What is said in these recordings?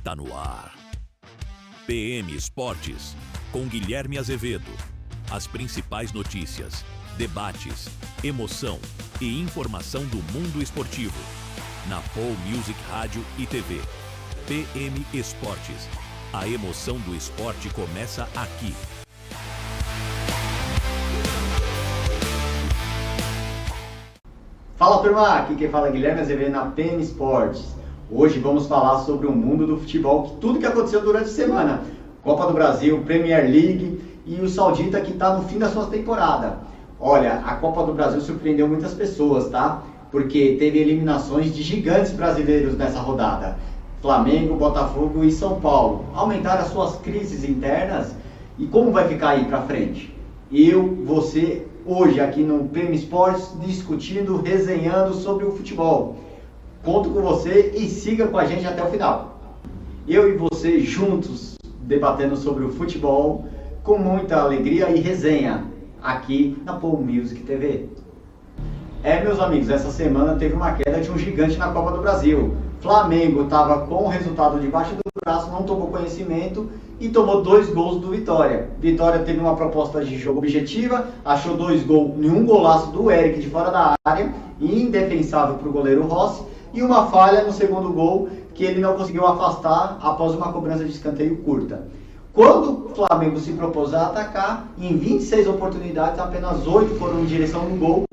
Está no ar. PM Esportes, com Guilherme Azevedo. As principais notícias, debates, emoção e informação do mundo esportivo. Na Paul Music Rádio e TV. PM Esportes. A emoção do esporte começa aqui. Fala turma, aqui quem fala é Guilherme Azevedo na PM Esportes. Hoje vamos falar sobre o mundo do futebol, tudo que aconteceu durante a semana. Copa do Brasil, Premier League e o Saudita que está no fim da sua temporada. Olha, a Copa do Brasil surpreendeu muitas pessoas, tá? Porque teve eliminações de gigantes brasileiros nessa rodada. Flamengo, Botafogo e São Paulo. Aumentaram as suas crises internas e como vai ficar aí pra frente? Você, hoje aqui no PM Esportes, discutindo, resenhando sobre o futebol. Conto com você e siga com a gente até o final. Eu e você juntos debatendo sobre o futebol com muita alegria e resenha aqui na Paul Music TV. Meus amigos, essa semana teve uma queda de um gigante na Copa do Brasil. Flamengo estava com o resultado debaixo do braço, não tomou conhecimento e tomou 2 gols do Vitória. Vitória teve uma proposta de jogo objetiva, achou 2 gols em um golaço do Eric de fora da área, indefensável para o goleiro Rossi, e uma falha no segundo gol que ele não conseguiu afastar após uma cobrança de escanteio curta. Quando o Flamengo se propôs a atacar, em 26 oportunidades, apenas 8 foram em direção do gol,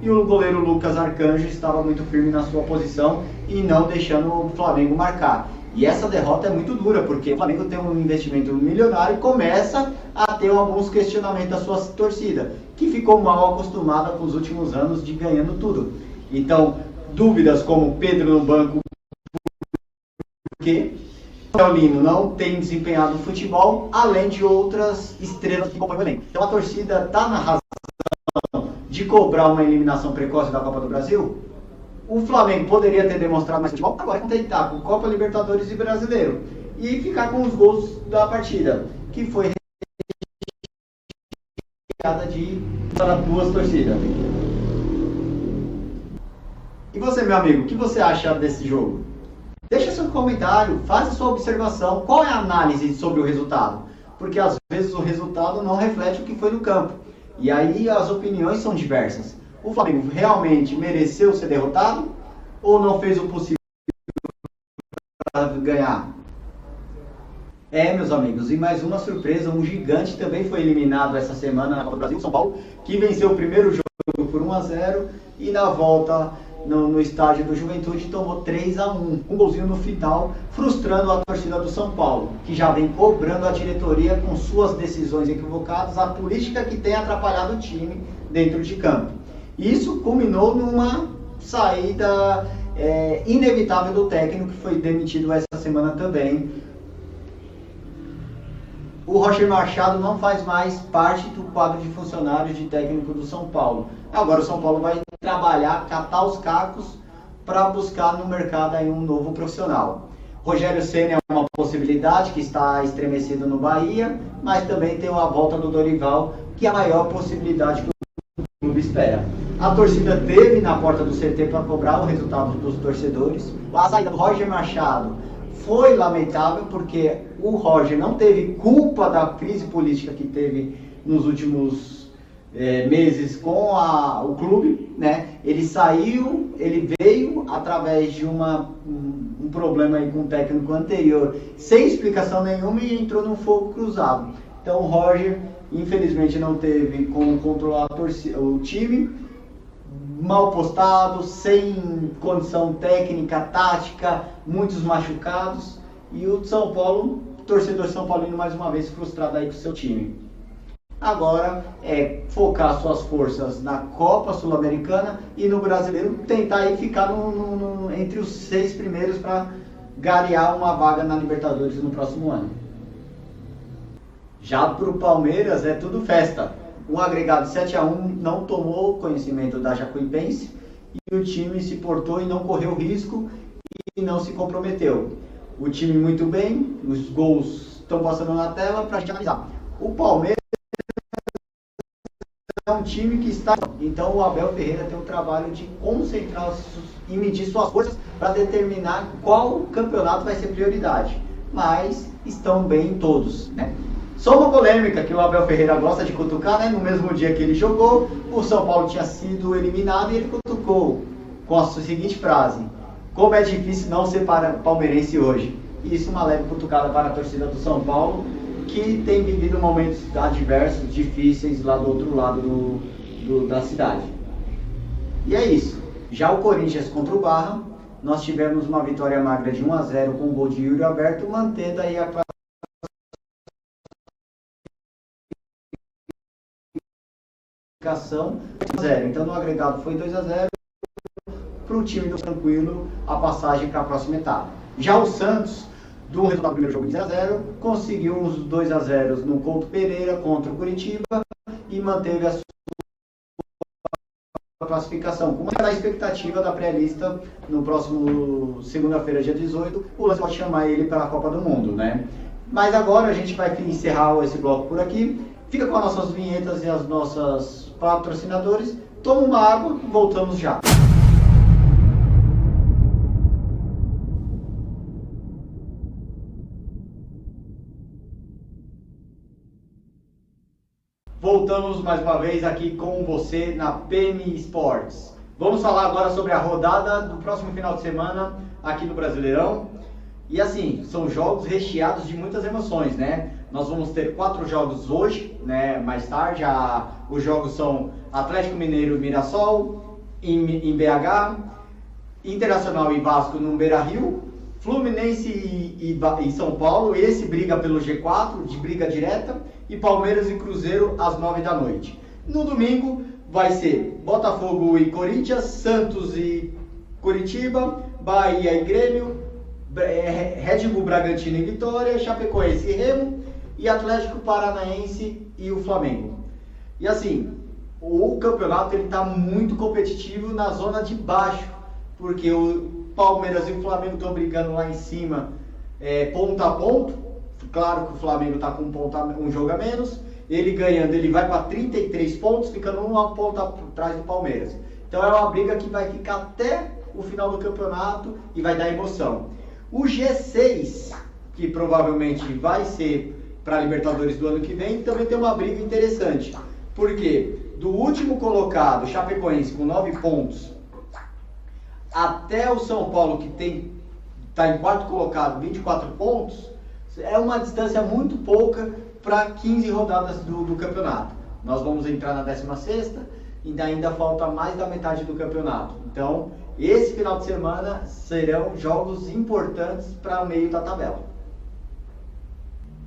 e o goleiro Lucas Arcanjo estava muito firme na sua posição e não deixando o Flamengo marcar. E essa derrota é muito dura, porque o Flamengo tem um investimento milionário e começa a ter alguns questionamentos da sua torcida, que ficou mal acostumada com os últimos anos de ganhando tudo. Então, dúvidas como Pedro no banco, porque o Paulino não tem desempenhado futebol, além de outras estrelas que compõem o elenco. Então a torcida está na razão de cobrar uma eliminação precoce da Copa do Brasil. O Flamengo poderia ter demonstrado mais futebol, agora contentar com Copa, Libertadores e Brasileiro e ficar com os gols da partida, que foi retirada para 2 torcidas. E você, meu amigo, o que você acha desse jogo? Deixa seu comentário, faça sua observação, qual é a análise sobre o resultado? Porque às vezes o resultado não reflete o que foi no campo. E aí as opiniões são diversas. O Flamengo realmente mereceu ser derrotado ou não fez o possível para ganhar? Meus amigos, e mais uma surpresa, um gigante também foi eliminado essa semana na Copa do Brasil, São Paulo, que venceu o primeiro jogo por 1-0 e na volta no estádio do Juventude tomou 3-1, um golzinho no final, frustrando a torcida do São Paulo, que já vem cobrando a diretoria com suas decisões equivocadas, a política que tem atrapalhado o time dentro de campo. Isso culminou numa saída inevitável do técnico, que foi demitido essa semana também. O Roger Machado não faz mais parte do quadro de funcionários de técnico do São Paulo. Agora o São Paulo vai trabalhar, catar os cacos para buscar no mercado aí um novo profissional. Rogério Ceni é uma possibilidade que está estremecido no Bahia, mas também tem a volta do Dorival, que é a maior possibilidade que o clube espera. A torcida teve na porta do CT para cobrar o resultado dos torcedores. A saída do Roger Machado foi lamentável porque o Roger não teve culpa da crise política que teve nos últimos meses com o clube, né? Ele saiu, ele veio através de um problema aí com o técnico anterior, sem explicação nenhuma e entrou num fogo cruzado. Então o Roger, infelizmente, não teve como controlar o time, mal postado, sem condição técnica, tática, muitos machucados e o São Paulo, torcedor São Paulino mais uma vez frustrado aí com o seu time. Agora focar suas forças na Copa Sul-Americana e no Brasileiro, tentar aí ficar entre os 6 primeiros para garear uma vaga na Libertadores no próximo ano. Já para o Palmeiras é tudo festa. Um agregado 7-1 não tomou conhecimento da Jacuipense e o time se portou e não correu risco e não se comprometeu. O time muito bem, os gols estão passando na tela para a gente analisar. O Palmeiras é um time que está... Então o Abel Ferreira tem o trabalho de concentrar e medir suas forças para determinar qual campeonato vai ser prioridade. mas estão bem todos, né? Só uma polêmica que o Abel Ferreira gosta de cutucar, né? No mesmo dia que ele jogou, o São Paulo tinha sido eliminado e ele cutucou com a seguinte frase: como é difícil não ser palmeirense hoje. Isso uma leve cutucada para a torcida do São Paulo, que tem vivido momentos adversos, difíceis lá do outro lado da cidade. E é isso. Já o Corinthians contra o Barra, nós tivemos uma vitória magra de 1-0 com o gol de Yuri Alberto, mantendo aí a classificação 1-0. Então no agregado foi 2-0 para o time do tranquilo a passagem para a próxima etapa. Já o Santos, do resultado do primeiro jogo de 0-0, conseguiu uns 2-0 no Couto Pereira contra o Curitiba e manteve a sua classificação. Com a expectativa da pré-lista no próximo segunda-feira, dia 18, o Lance pode chamar ele para a Copa do Mundo, né? Mas agora a gente vai encerrar esse bloco por aqui. Fica com as nossas vinhetas e as nossas patrocinadores. Toma uma água e voltamos já. Voltamos mais uma vez aqui com você na PM Sports. Vamos falar agora sobre a rodada do próximo final de semana aqui no Brasileirão. E assim, são jogos recheados de muitas emoções, né? Nós vamos ter 4 jogos hoje, né? Mais tarde, os jogos são Atlético Mineiro e Mirassol em BH, Internacional e Vasco no Beira-Rio, Fluminense e São Paulo, esse briga pelo G4, de briga direta, e Palmeiras e Cruzeiro às 9 da noite. No domingo vai ser Botafogo e Corinthians, Santos e Curitiba, Bahia e Grêmio, Red Bull Bragantino e Vitória, Chapecoense e Remo, e Atlético Paranaense e o Flamengo. E assim, o campeonato está muito competitivo na zona de baixo, porque o Palmeiras e o Flamengo estão brigando lá em cima, ponto a ponto. Claro que o Flamengo está com um jogo a menos, ele ganhando, ele vai para 33 pontos, ficando uma ponta atrás do Palmeiras. Então é uma briga que vai ficar até o final do campeonato e vai dar emoção. O G6, que provavelmente vai ser para a Libertadores do ano que vem, também tem uma briga interessante. Porque do último colocado, Chapecoense, com 9 pontos, até o São Paulo, que está em quarto colocado, 24 pontos, é uma distância muito pouca para 15 rodadas do campeonato. Nós vamos entrar na 16ª e ainda falta mais da metade do campeonato. Então, esse final de semana serão jogos importantes para o meio da tabela.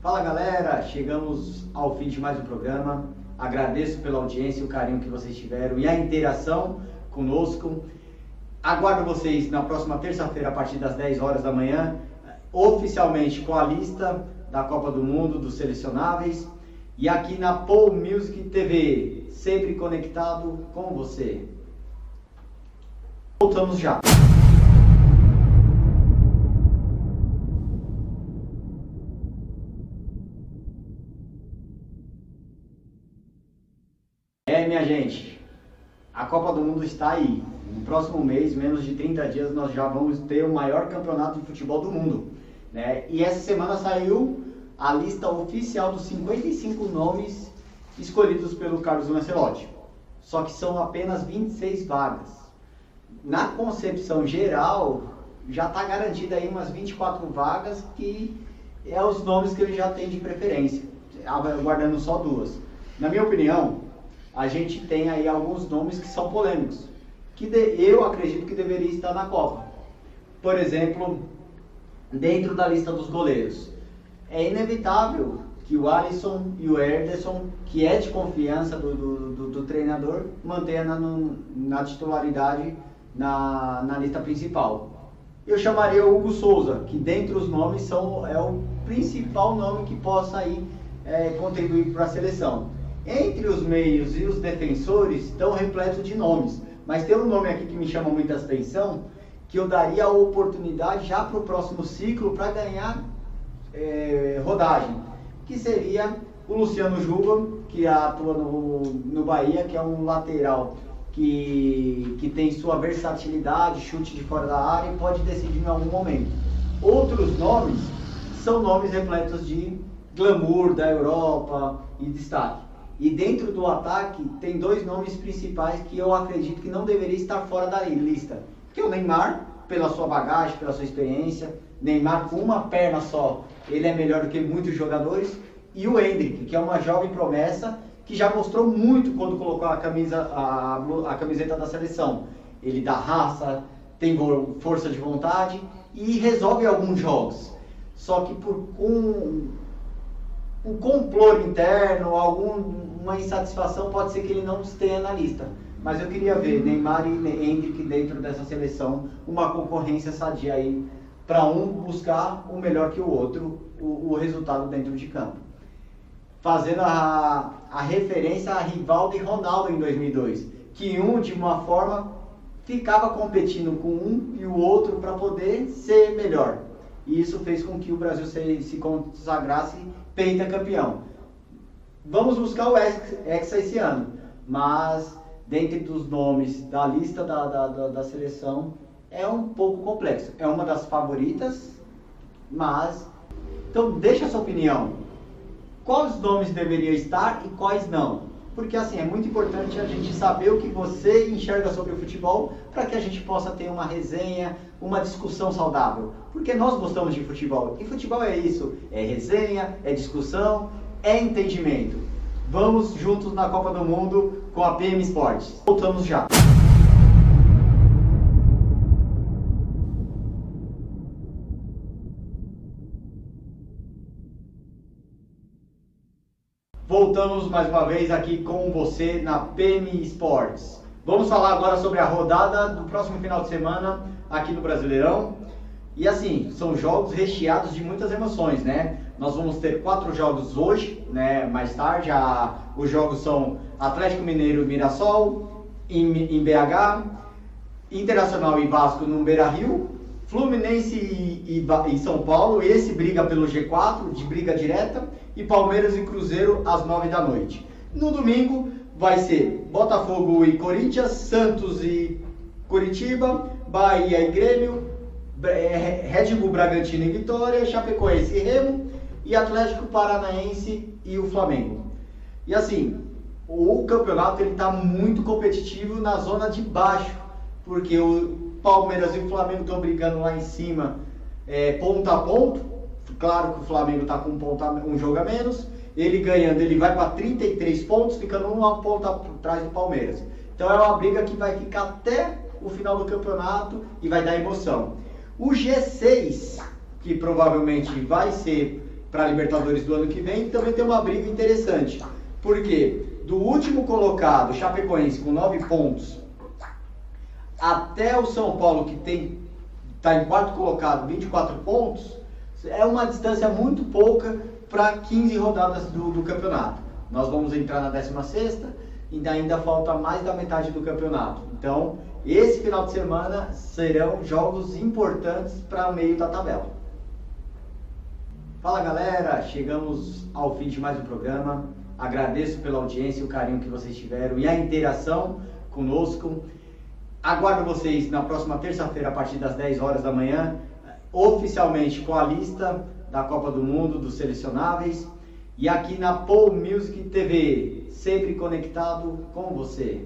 Fala galera, chegamos ao fim de mais um programa. Agradeço pela audiência, o carinho que vocês tiveram e a interação conosco. Aguardo vocês na próxima terça-feira, a partir das 10 horas da manhã, oficialmente com a lista da Copa do Mundo, dos selecionáveis. E aqui na Paul Music TV, sempre conectado com você. Voltamos já. Minha gente, a Copa do Mundo está aí. No próximo mês, menos de 30 dias, nós já vamos ter o maior campeonato de futebol do mundo, né? E essa semana saiu a lista oficial dos 55 nomes escolhidos pelo Carlos Ancelotti. Só que são apenas 26 vagas. Na concepção geral, já está garantida aí umas 24 vagas, que é os nomes que ele já tem de preferência, guardando só 2. Na minha opinião, a gente tem aí alguns nomes que são polêmicos, que eu acredito que deveria estar na Copa. Por exemplo, dentro da lista dos goleiros, é inevitável que o Alisson e o Ederson, que é de confiança do treinador, mantenha na titularidade na lista principal. Eu chamaria o Hugo Souza, que dentre os nomes é o principal nome que possa aí, contribuir para a seleção. Entre os meios e os defensores estão repletos de nomes, mas tem um nome aqui que me chama muita atenção, que eu daria a oportunidade já para o próximo ciclo para ganhar rodagem, que seria o Luciano Juba, que atua no Bahia, que é um lateral que tem sua versatilidade, chute de fora da área e pode decidir em algum momento. Outros nomes são nomes repletos de glamour da Europa e destaque. E dentro do ataque tem dois nomes principais que eu acredito que não deveria estar fora da lista, que é o Neymar, pela sua bagagem, pela sua experiência. Neymar com uma perna só, ele é melhor do que muitos jogadores. E o Endrick, que é uma jovem promessa, que já mostrou muito quando colocou a camiseta da seleção. Ele dá raça, tem força de vontade e resolve alguns jogos. Só que por um complô interno, alguma insatisfação, pode ser que ele não esteja na lista. Mas eu queria ver Neymar e Endrick dentro dessa seleção, uma concorrência sadia aí, para um buscar o melhor que o outro, o resultado dentro de campo. Fazendo a referência a Rivaldo e Ronaldo em 2002, que um, de uma forma, ficava competindo com um e o outro para poder ser melhor. E isso fez com que o Brasil se consagrasse pentacampeão. Vamos buscar o Hexa esse ano, mas dentre dos nomes da lista da seleção é um pouco complexo. É uma das favoritas, mas... Então deixa a sua opinião. Quais nomes deveriam estar e quais não? Porque assim, é muito importante a gente saber o que você enxerga sobre o futebol para que a gente possa ter uma resenha, uma discussão saudável. Porque nós gostamos de futebol. E futebol é isso, é resenha, é discussão, é entendimento. Vamos juntos na Copa do Mundo com a PM Sports. Voltamos já. Voltamos mais uma vez aqui com você na PM Sports. Vamos falar agora sobre a rodada do próximo final de semana aqui no Brasileirão. E assim, são jogos recheados de muitas emoções, né? Nós vamos ter 4 jogos hoje, né? Mais tarde, os jogos são Atlético Mineiro e Mirassol em BH, Internacional e Vasco no Beira-Rio, Fluminense e São Paulo, esse briga pelo G4, de briga direta, e Palmeiras e Cruzeiro às 9 da noite. No domingo vai ser Botafogo e Corinthians, Santos e Curitiba, Bahia e Grêmio, Red Bull Bragantino e Vitória, Chapecoense e Remo, e Atlético Paranaense e o Flamengo. E assim, o campeonato está muito competitivo na zona de baixo, porque o Palmeiras e o Flamengo estão brigando lá em cima, ponto a ponto. Claro que o Flamengo está com um jogo a menos, ele ganhando, ele vai para 33 pontos, ficando uma ponta atrás do Palmeiras. Então é uma briga que vai ficar até o final do campeonato e vai dar emoção. O G6, que provavelmente vai ser para a Libertadores do ano que vem, também tem uma briga interessante. Porque do último colocado, Chapecoense, com 9 pontos, até o São Paulo, que está em quarto colocado, 24 pontos, é uma distância muito pouca para 15 rodadas do campeonato. Nós vamos entrar na 16ª e ainda falta mais da metade do campeonato. Então, esse final de semana serão jogos importantes para o meio da tabela. Fala galera, chegamos ao fim de mais um programa. Agradeço pela audiência, o carinho que vocês tiveram e a interação conosco. Aguardo vocês na próxima terça-feira, a partir das 10 horas da manhã, oficialmente com a lista da Copa do Mundo, dos selecionáveis. E aqui na Paul Music TV, sempre conectado com você.